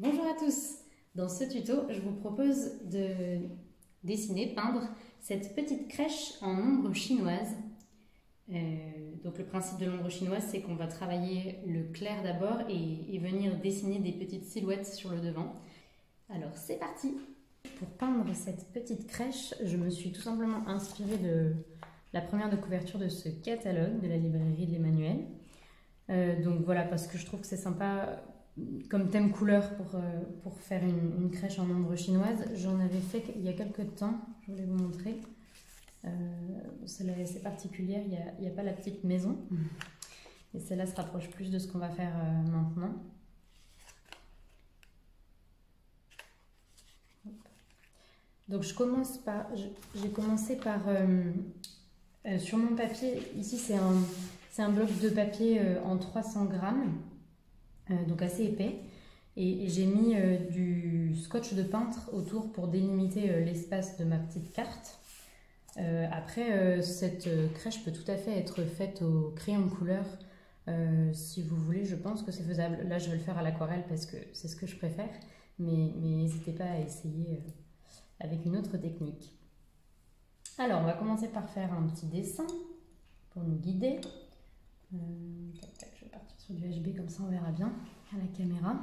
Bonjour à tous. Dans ce tuto, je vous propose de dessiner, peindre cette petite crèche en ombre chinoise. Donc le principe de l'ombre chinoise, c'est qu'on va travailler le clair d'abord et venir dessiner des petites silhouettes sur le devant. Alors c'est parti. Pour peindre cette petite crèche, je me suis tout simplement inspirée de la première de couverture de ce catalogue de la librairie de l'Emmanuel. Donc voilà, parce que je trouve que c'est sympa comme thème couleur pour faire une crèche en ombre chinoise. J'en avais fait il y a quelques temps, je voulais vous montrer. Celle-là est assez particulière, il n'y a pas la petite maison. Et celle-là se rapproche plus de ce qu'on va faire maintenant. Donc j'ai commencé par sur mon papier, ici c'est un bloc de papier en 300 grammes, donc assez épais, et j'ai mis du scotch de peintre autour pour délimiter l'espace de ma petite carte. Après, cette crèche peut tout à fait être faite au crayon de couleur, si vous voulez. Je pense que c'est faisable. Là je vais le faire à l'aquarelle parce que c'est ce que je préfère, mais n'hésitez pas à essayer avec une autre technique. Alors on va commencer par faire un petit dessin pour nous guider. Je vais partir sur du HB, comme ça on verra bien à la caméra.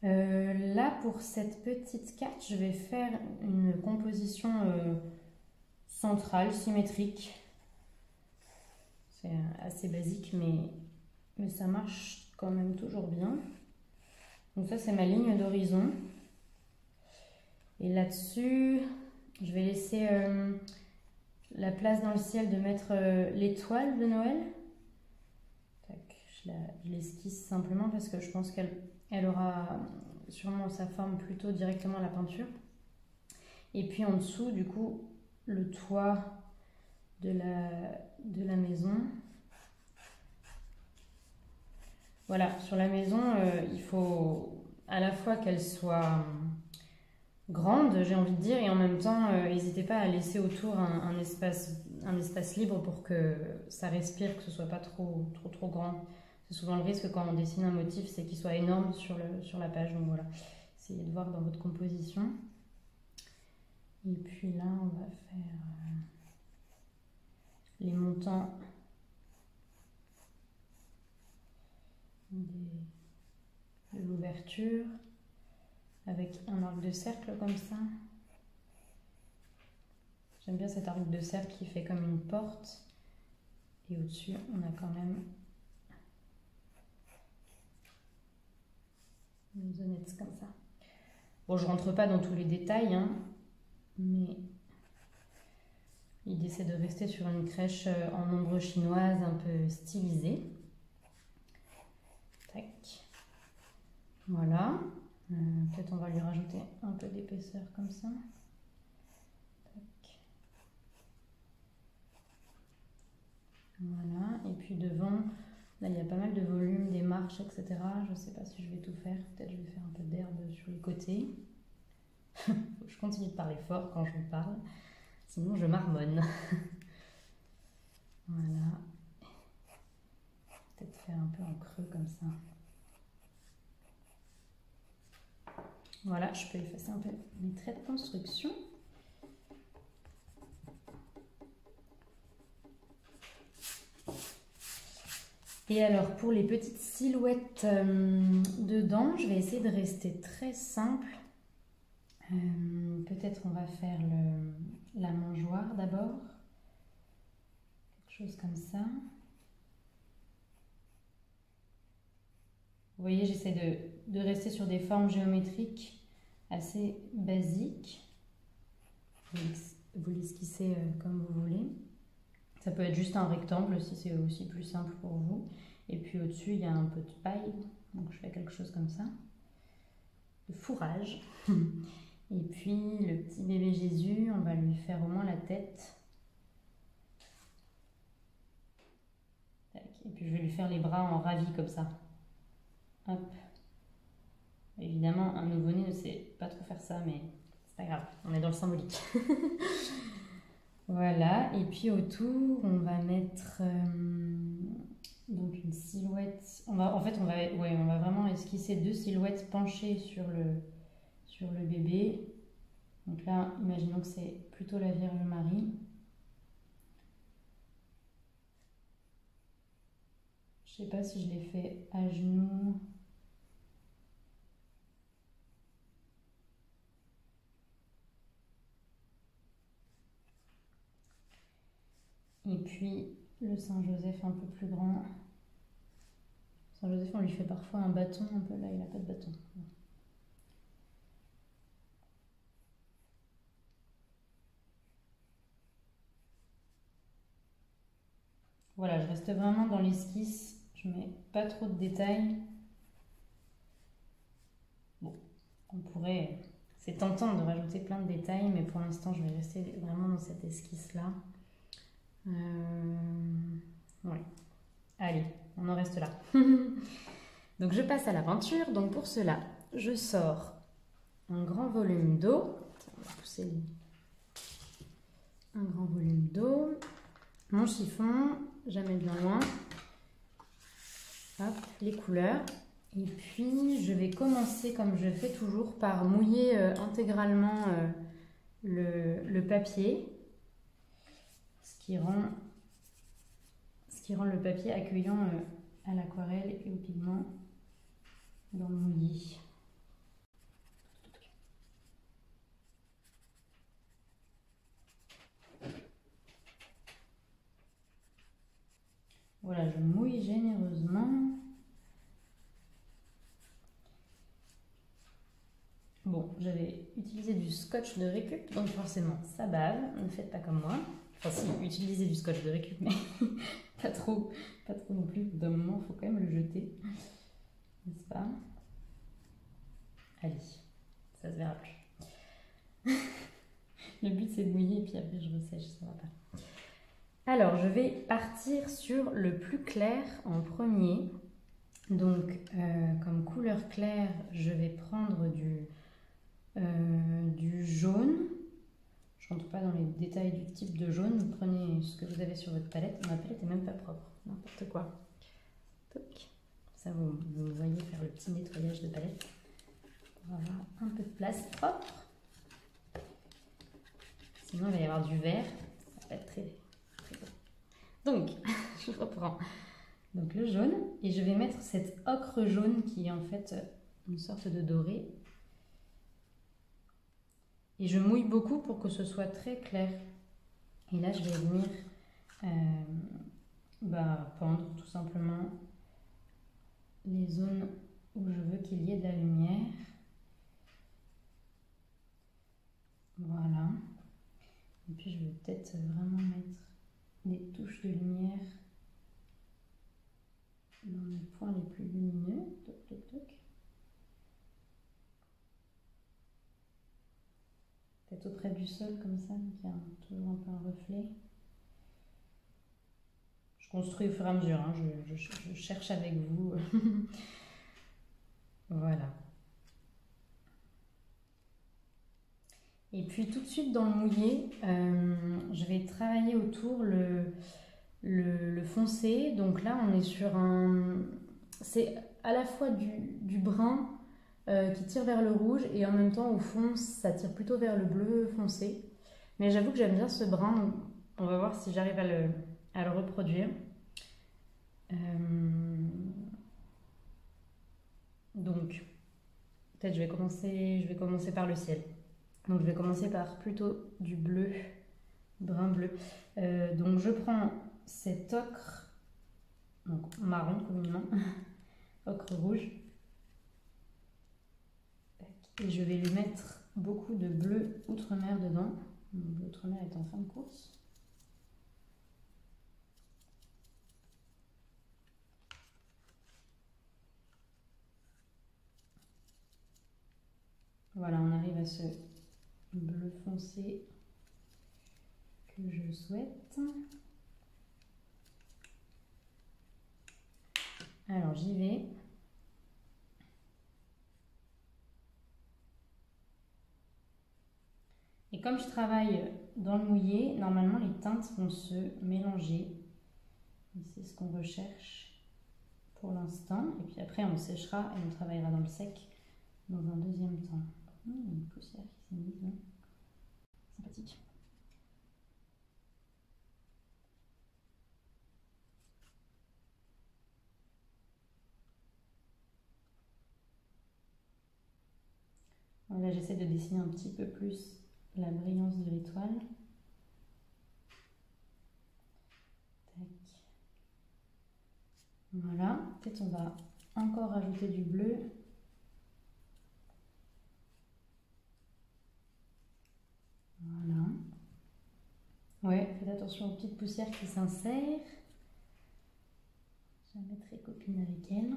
Là pour cette petite carte, je vais faire une composition centrale, symétrique. C'est assez basique, mais ça marche quand même toujours bien. Donc ça c'est ma ligne d'horizon. Et là-dessus, je vais laisser la place dans le ciel de mettre l'étoile de Noël. Tac, je l'esquisse simplement parce que je pense qu'elle aura sûrement sa forme plutôt directement à la peinture. Et puis en dessous, du coup, le toit de la maison. Voilà, sur la maison, il faut à la fois qu'elle soit grande, j'ai envie de dire, et en même temps, n'hésitez pas à laisser autour un espace libre pour que ça respire, que ce soit pas trop grand. C'est souvent le risque quand on dessine un motif, c'est qu'il soit énorme sur la page. Donc voilà, essayez de voir dans votre composition. Et puis là, on va faire les montants de l'ouverture avec un arc de cercle comme ça. J'aime bien cet arc de cercle qui fait comme une porte. Et au-dessus, on a quand même une zonnette comme ça. Bon, je rentre pas dans tous les détails, hein, mais l'idée c'est de rester sur une crèche en ombre chinoise un peu stylisée. Tac. Voilà. Peut-être on va lui rajouter un peu d'épaisseur comme ça. Tac. Voilà. Et puis devant, là il y a pas mal de volume, des marches, etc. Je ne sais pas si je vais tout faire. Peut-être je vais faire un peu d'herbe sur les côtés. Faut que je continue de parler fort quand je vous parle. Sinon je marmonne. Voilà. Peut-être faire un peu en creux comme ça. Voilà, je peux effacer un peu mes traits de construction. Et alors, pour les petites silhouettes dedans, je vais essayer de rester très simple. Peut-être on va faire la mangeoire d'abord. Quelque chose comme ça. Vous voyez, j'essaie de rester sur des formes géométriques assez basiques. Vous l'esquissez comme vous voulez. Ça peut être juste un rectangle si c'est aussi plus simple pour vous. Et puis au-dessus, il y a un peu de paille. Donc je fais quelque chose comme ça. De fourrage. Et puis le petit bébé Jésus, on va lui faire au moins la tête. Tac. Et puis je vais lui faire les bras en ravis comme ça. Hop. Évidemment, un nouveau-né ne sait pas trop faire ça, mais c'est pas grave, on est dans le symbolique. Voilà, et puis autour, on va mettre Donc une silhouette, en fait on va vraiment esquisser deux silhouettes penchées sur le bébé. Donc là, imaginons que c'est plutôt la Vierge Marie. Je sais pas si je l'ai fait à genoux. Et puis le Saint-Joseph un peu plus grand. Saint-Joseph, on lui fait parfois un bâton un peu, là il n'a pas de bâton. Voilà, je reste vraiment dans l'esquisse, je mets pas trop de détails. Bon, on pourrait... C'est tentant de rajouter plein de détails, mais pour l'instant je vais rester vraiment dans cette esquisse-là. Ouais. Allez, on en reste là. Donc je passe à la peinture. Donc pour cela, je sors un grand volume d'eau. On va pousser un grand volume d'eau. Mon chiffon, jamais bien loin. Hop, les couleurs. Et puis je vais commencer comme je fais toujours par mouiller intégralement le papier. Ce qui rend le papier accueillant à l'aquarelle et au pigment dans le mouillis. Voilà, je mouille généreusement. Bon, j'avais utilisé du scotch de récup, donc forcément ça bave, ne faites pas comme moi. Enfin si, utilisez du scotch de récup, mais pas trop non plus. D'un moment, il faut quand même le jeter, n'est-ce pas? Allez, ça se verra plus. Le but c'est de mouiller et puis après je ressèche, ça va pas. Alors, je vais partir sur le plus clair en premier. Donc, comme couleur claire, je vais prendre du jaune. Je ne rentre pas dans les détails du type de jaune. Prenez ce que vous avez sur votre palette. Ma palette n'est même pas propre, n'importe quoi. Toc. Ça, vous voyez faire le petit nettoyage de palette pour avoir un peu de place propre. Sinon, il va y avoir du vert. Ça va être très beau. Donc, je reprends donc le jaune et je vais mettre cet ocre jaune qui est en fait une sorte de doré. Et je mouille beaucoup pour que ce soit très clair. Et là, je vais venir peindre tout simplement les zones où je veux qu'il y ait de la lumière. Voilà. Et puis, je vais peut-être vraiment mettre des touches de lumière dans les points les plus lumineux. Toc, toc, toc. Peut-être auprès du sol comme ça, donc il y a toujours un peu un reflet. Je construis au fur et à mesure, hein, je cherche avec vous. Voilà. Et puis tout de suite dans le mouillé, je vais travailler autour le foncé. Donc là, on est sur un... C'est à la fois du brun qui tire vers le rouge et en même temps, au fond, ça tire plutôt vers le bleu foncé. Mais j'avoue que j'aime bien ce brun, donc on va voir si j'arrive à le reproduire. Donc, peut-être je vais commencer par le ciel. Donc je vais commencer par plutôt du bleu, brun bleu. Donc je prends cet ocre, donc marron communément, ocre rouge, et je vais lui mettre beaucoup de bleu outre-mer dedans. Le bleu outre-mer est en fin de course. Voilà, on arrive à ce bleu foncé que je souhaite. Alors j'y vais. Et comme je travaille dans le mouillé, normalement les teintes vont se mélanger. C'est ce qu'on recherche. pour l'instant. Et puis après, on séchera et on travaillera dans le sec dans un deuxième temps. Il y a une poussière qui s'est mise là. Sympathique. Là, j'essaie de dessiner un petit peu plus la brillance de l'étoile. Tac. Voilà. Peut-être on va encore rajouter du bleu. Voilà. Ouais, faites attention aux petites poussières qui s'insèrent. Jamais très copine avec elle.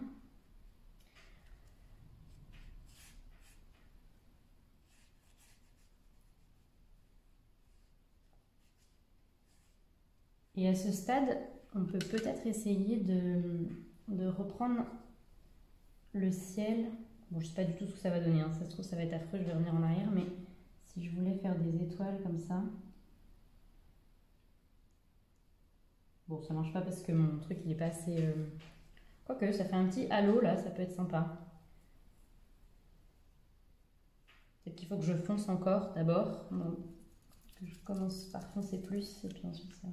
Et à ce stade, on peut peut-être essayer de reprendre le ciel. Bon, je ne sais pas du tout ce que ça va donner, hein. Ça se trouve, ça va être affreux, je vais revenir en arrière, mais si je voulais faire des étoiles comme ça. Bon, ça marche pas parce que mon truc, il est pas assez... Quoique, ça fait un petit halo, là, ça peut être sympa. Peut-être qu'il faut que je fonce encore, d'abord. Bon, que je commence par foncer plus, et puis ensuite ça...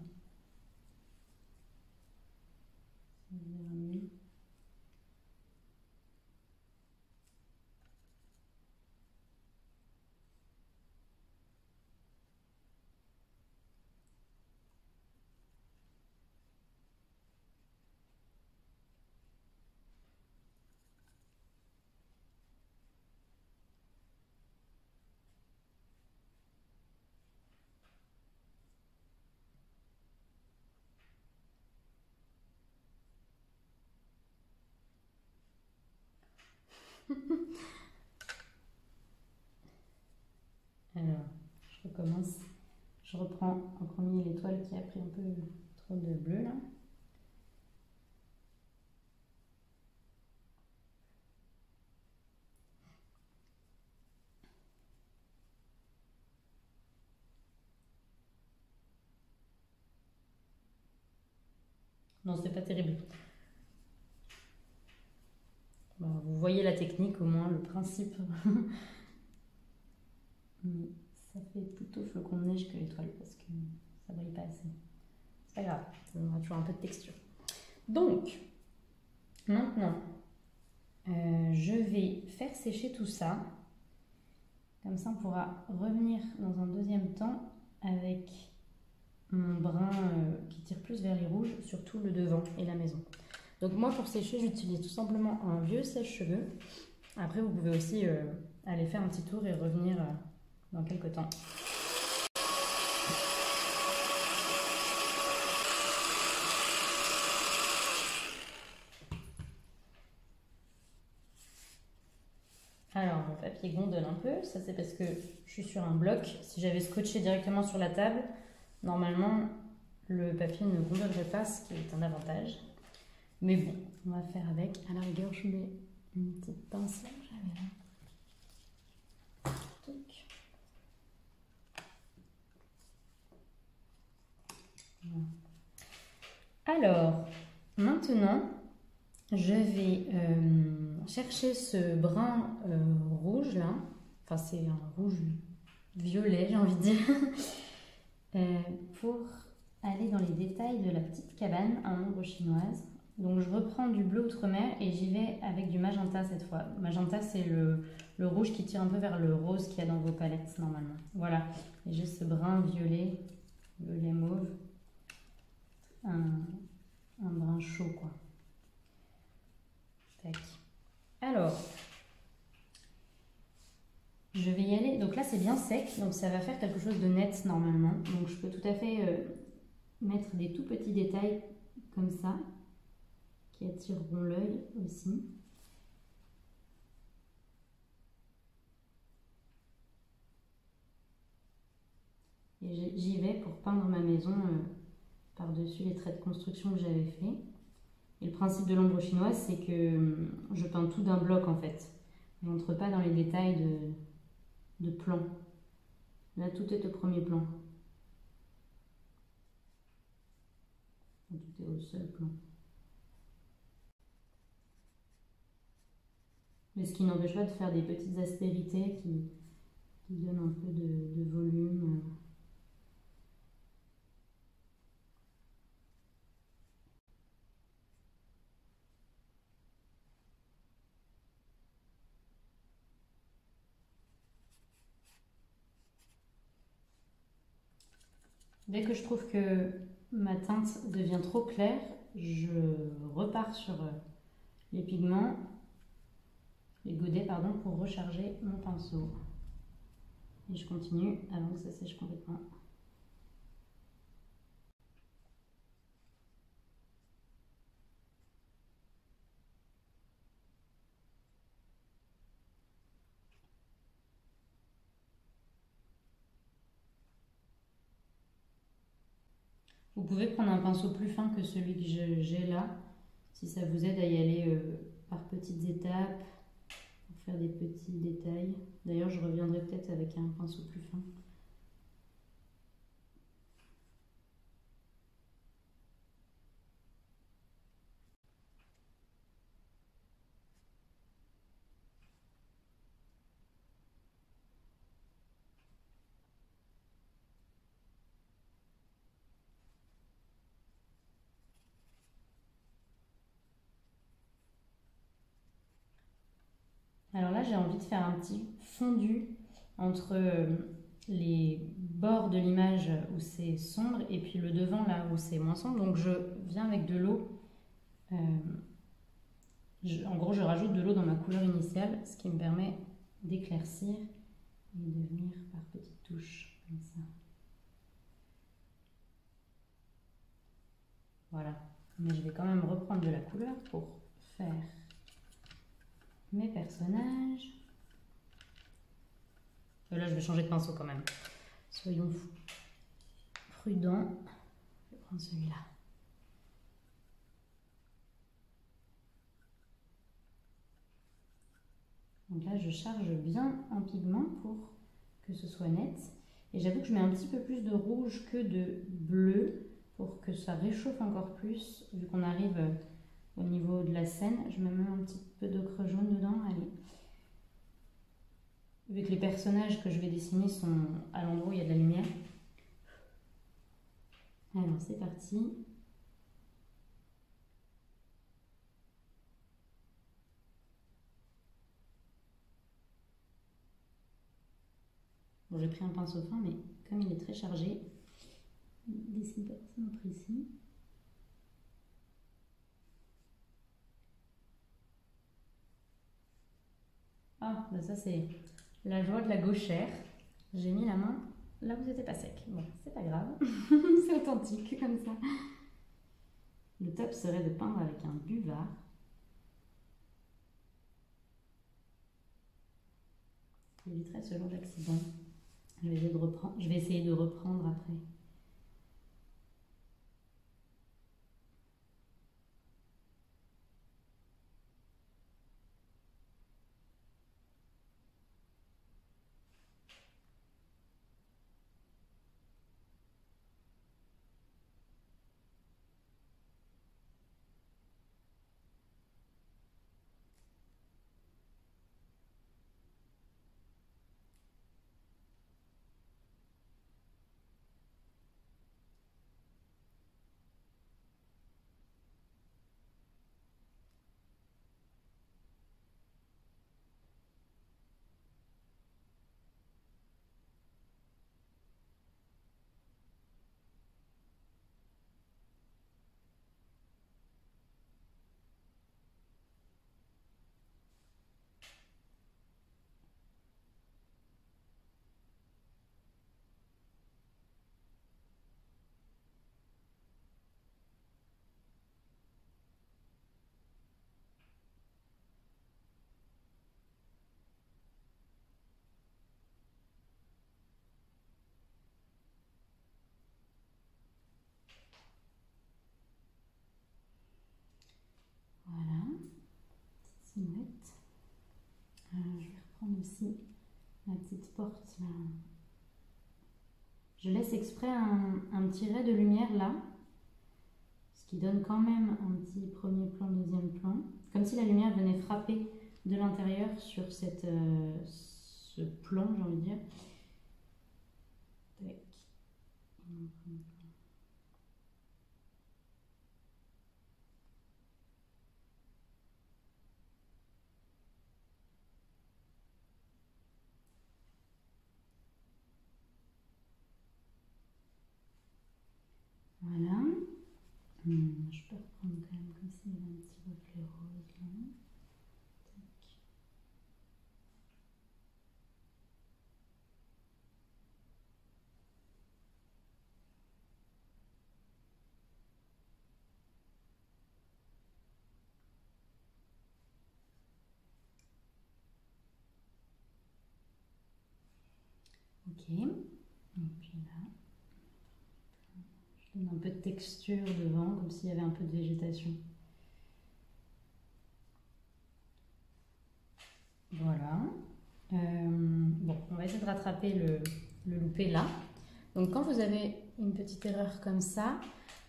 Alors, je recommence. Je reprends en premier l'étoile qui a pris un peu trop de bleu là. Non, c'est pas terrible. Bon, vous voyez la technique, au moins le principe. Mais ça fait plutôt flocon de neige que l'étoile parce que ça brille pas assez. C'est pas grave, ça donnera toujours un peu de texture. Donc, maintenant, je vais faire sécher tout ça. Comme ça, on pourra revenir dans un deuxième temps avec mon brun qui tire plus vers les rouges, surtout le devant et la maison. Donc moi, pour sécher, j'utilise tout simplement un vieux sèche-cheveux. Après, vous pouvez aussi aller faire un petit tour et revenir dans quelques temps. Alors, mon papier gondole un peu, ça c'est parce que je suis sur un bloc. Si j'avais scotché directement sur la table, normalement, le papier ne gondolerait pas, ce qui est un avantage. Mais bon, on va faire avec. À la rigueur, je mets une petite pince là que j'avais là. Touc. Alors, maintenant, je vais chercher ce brun rouge là. Enfin, c'est un rouge violet, j'ai envie de dire. Pour aller dans les détails de la petite cabane en ombre chinoise. Donc je reprends du bleu outre-mer et j'y vais avec du magenta cette fois. Magenta, c'est le rouge qui tire un peu vers le rose qu'il y a dans vos palettes normalement. Voilà, et j'ai ce brun violet, violet mauve, un brun chaud quoi. Tac. Alors, je vais y aller. Donc là, c'est bien sec, donc ça va faire quelque chose de net normalement. Donc je peux tout à fait mettre des tout petits détails comme ça qui attireront l'œil aussi. Et j'y vais pour peindre ma maison par-dessus les traits de construction que j'avais fait. Et le principe de l'ombre chinoise, c'est que je peins tout d'un bloc en fait. Je n'entre pas dans les détails de plan. Là, tout est au premier plan. Tout est au seul plan. Mais ce qui n'empêche pas de faire des petites aspérités qui donnent un peu de volume. Dès que je trouve que ma teinte devient trop claire, je repars sur les pigments, les godets pardon, pour recharger mon pinceau. Et je continue avant que ça sèche complètement. Vous pouvez prendre un pinceau plus fin que celui que j'ai là, si ça vous aide à y aller par petites étapes, pour faire des petits détails. D'ailleurs, je reviendrai peut-être avec un pinceau plus fin. Alors là, j'ai envie de faire un petit fondu entre les bords de l'image où c'est sombre et puis le devant là où c'est moins sombre. Donc je viens avec de l'eau. En gros, je rajoute de l'eau dans ma couleur initiale, ce qui me permet d'éclaircir et de venir par petites touches comme ça. Voilà. Mais je vais quand même reprendre de la couleur pour faire mes personnages. Et là, je vais changer de pinceau quand même. Soyons prudents. Je vais prendre celui-là. Donc là, je charge bien en pigment pour que ce soit net. Et j'avoue que je mets un petit peu plus de rouge que de bleu pour que ça réchauffe encore plus. Vu qu'on arrive au niveau de la scène, je mets même un petit peu d'ocre jaune dedans. Allez. Vu que les personnages que je vais dessiner sont à l'endroit où il y a de la lumière. Alors, c'est parti. Bon, j'ai pris un pinceau fin, mais comme il est très chargé, il ne dessine pas forcément précis. Ah, bah ça c'est la joie de la gauchère. J'ai mis la main là où c'était pas sec. Bon, c'est pas grave, c'est authentique comme ça. Le top serait de peindre avec un buvard. Ça éviterait ce genre d'accident. Je vais essayer de reprendre après. Voilà, petite silhouette. Je vais reprendre aussi ma petite porte là. Je laisse exprès un petit ray de lumière là, ce qui donne quand même un petit premier plan, deuxième plan, comme si la lumière venait frapper de l'intérieur sur cette, ce plan, j'ai envie de dire. Tac. Voilà. Je peux reprendre quand même comme s'il y avait un petit reflet rose là. Tac. Ok. Et puis là, je donne un peu de texture devant, comme s'il y avait un peu de végétation. Voilà. Bon, on va essayer de rattraper le loupé là. Donc quand vous avez une petite erreur comme ça,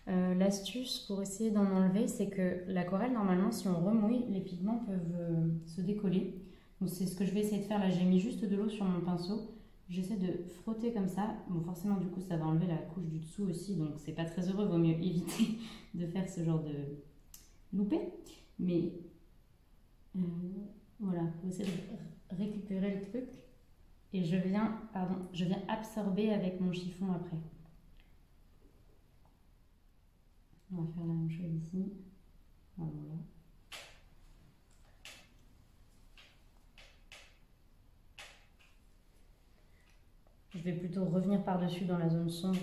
l'astuce pour essayer d'en enlever, c'est que l'aquarelle, normalement, si on remouille, les pigments peuvent se décoller. Donc c'est ce que je vais essayer de faire là. J'ai mis juste de l'eau sur mon pinceau. J'essaie de frotter comme ça. Bon, forcément, du coup, ça va enlever la couche du dessous aussi, donc c'est pas très heureux. Vaut mieux éviter de faire ce genre de loupé. Mais voilà, pour essayer de récupérer le truc. Et je viens absorber avec mon chiffon après. On va faire la même chose ici. Voilà. Je vais plutôt revenir par-dessus dans la zone sombre.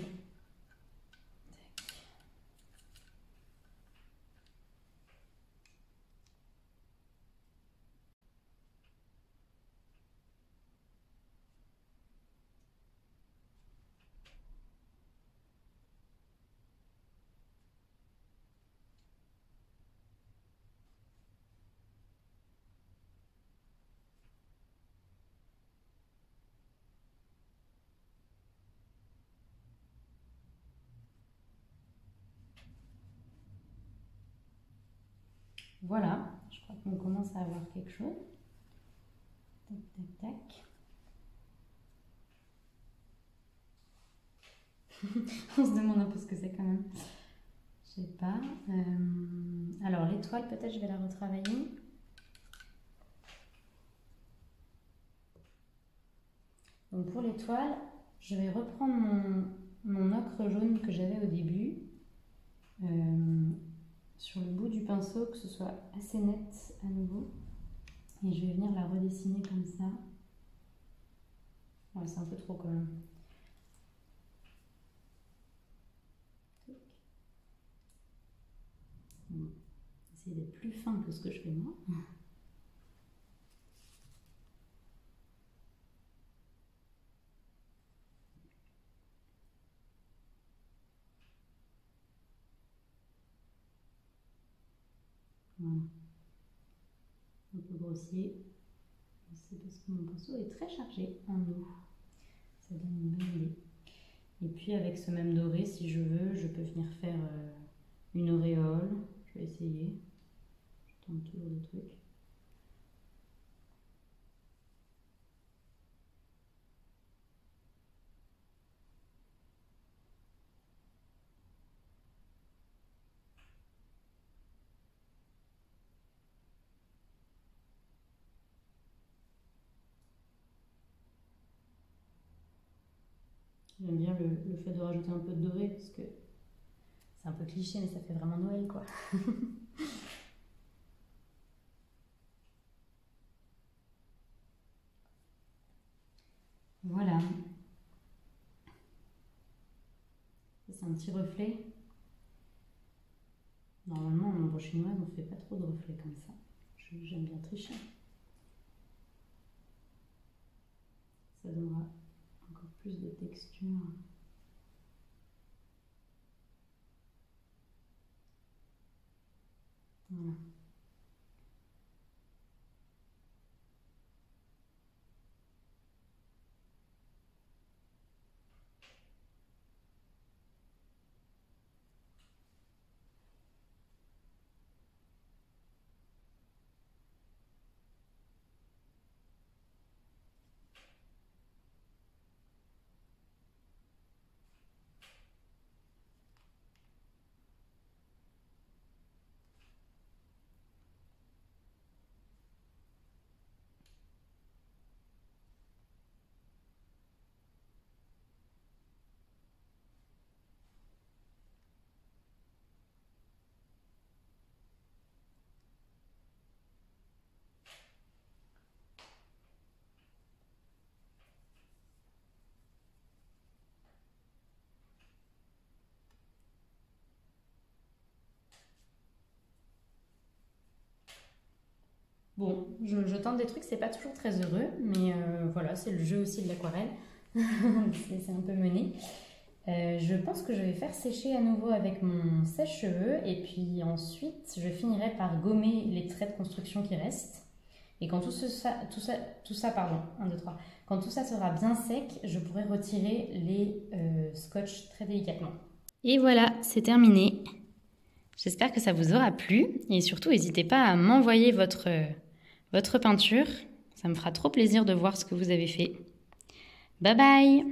Voilà, je crois qu'on commence à avoir quelque chose. Tac, tac, tac. On se demande un peu ce que c'est quand même. Je sais pas. Alors l'étoile, peut-être je vais la retravailler. Donc pour l'étoile, je vais reprendre mon ocre jaune que j'avais au début. Sur le bout du pinceau, que ce soit assez net à nouveau. Et je vais venir la redessiner comme ça. Ouais, c'est un peu trop quand même. Bon, essayer d'être plus fin que ce que je fais moi. Voilà. Un peu grossier. C'est parce que mon pinceau est très chargé en eau. Ça donne une bonne idée. Et puis avec ce même doré, si je veux, je peux venir faire une auréole. Je vais essayer. Je tente toujours des trucs. J'aime bien le fait de rajouter un peu de doré parce que c'est un peu cliché, mais ça fait vraiment Noël quoi. Voilà. C'est un petit reflet. Normalement, en ombre chinoise, on ne fait pas trop de reflets comme ça. J'aime bien tricher. Ça donnera encore plus de texture. Voilà. Bon, je tente des trucs, c'est pas toujours très heureux, mais voilà, c'est le jeu aussi de l'aquarelle. C'est un peu mené. Je pense que je vais faire sécher à nouveau avec mon sèche-cheveux et puis ensuite je finirai par gommer les traits de construction qui restent. Et quand tout ça, pardon, 1, 2, 3. Quand tout ça sera bien sec, je pourrai retirer les scotch très délicatement. Et voilà, c'est terminé. J'espère que ça vous aura plu et surtout n'hésitez pas à m'envoyer votre peinture. Ça me fera trop plaisir de voir ce que vous avez fait. Bye bye!